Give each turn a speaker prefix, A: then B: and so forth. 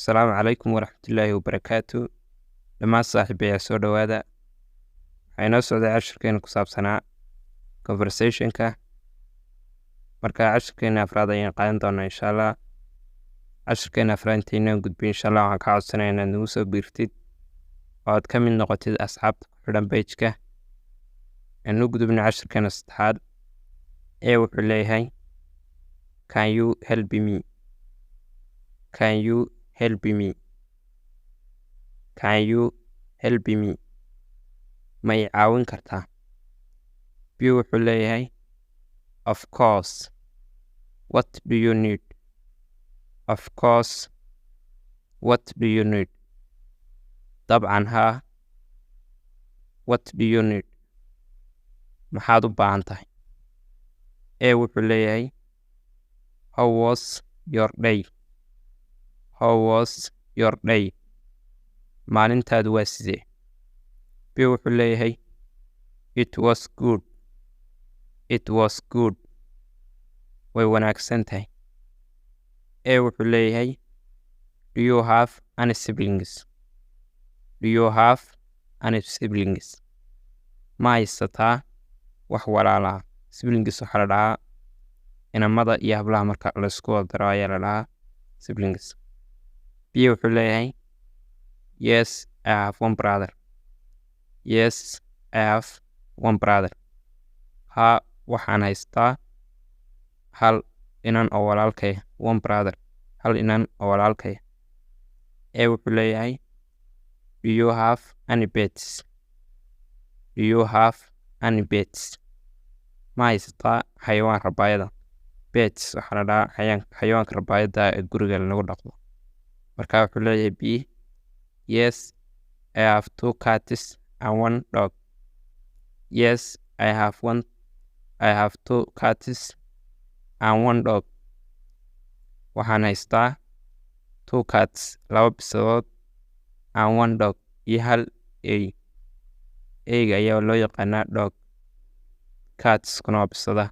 A: Assalaamu calaykum waraxmatullaahi wabarakaatu. Dhammaan saaxiibayaal soo dhawaada. Waxaa inoo socday cashirkeena ku saabsanaa conversationka. Marka cashirkeena afraad ayaan qaadan doonaa insha Allah. Cashirkeena afraad intaynaan gudbin insha Allah waxaan kaa codsanayaa inaad nagu soo biirtid oo aad ka mid noqotid asxaabta ku xidhan page-ka. Aan u gudubno cashirkeena saddexaad ee wuxuu leeyahay Can you help me? Can you help me? Can you help me? Ma i caawin kartaa? B wuxuu leeyahay Of course. What do you need? Of course. What do you need? Dabcan haa. What do you need? Maxaad u baahan tahay? A wuxuu leeyahay How was your day? How was your day? Maalintaadu waa sidee? B wuxuu leeyahay It was good. It was good. Way wanaagsan tahay. A wuxuu leeyahay Do you have any siblings? Do you have any siblings? Ma haysataa wax walaala ah? Siblings waxaa la dhahaa inamada iyo hablaha marka la isku wada daro ayaa la dhahaa siblings. B wuxuu leeyahay Yes, I have one brother. Yes, I have one brother. Haa, waxaan haystaa hal inan oo walaalkay. One brother. Hal inan oo walaalkay. A wuxuu leeyahay Do you have any pets? Do you have any pets? Ma haysataa xayawaan rabaayada? Pets waxaa la dhahaa xayawaanka rabaayada ee guriga lagu dhaqdo. Marka wuxuu leeyahay B Yes, I have two cats and one dog. Yes, I have two cats and one dog. Waxaan haystaa two cats, laba bisadood, and one dog, iyo hal eey. Eeyga ayaa loo yaqaanaa dog. Cats kuna waa bisada.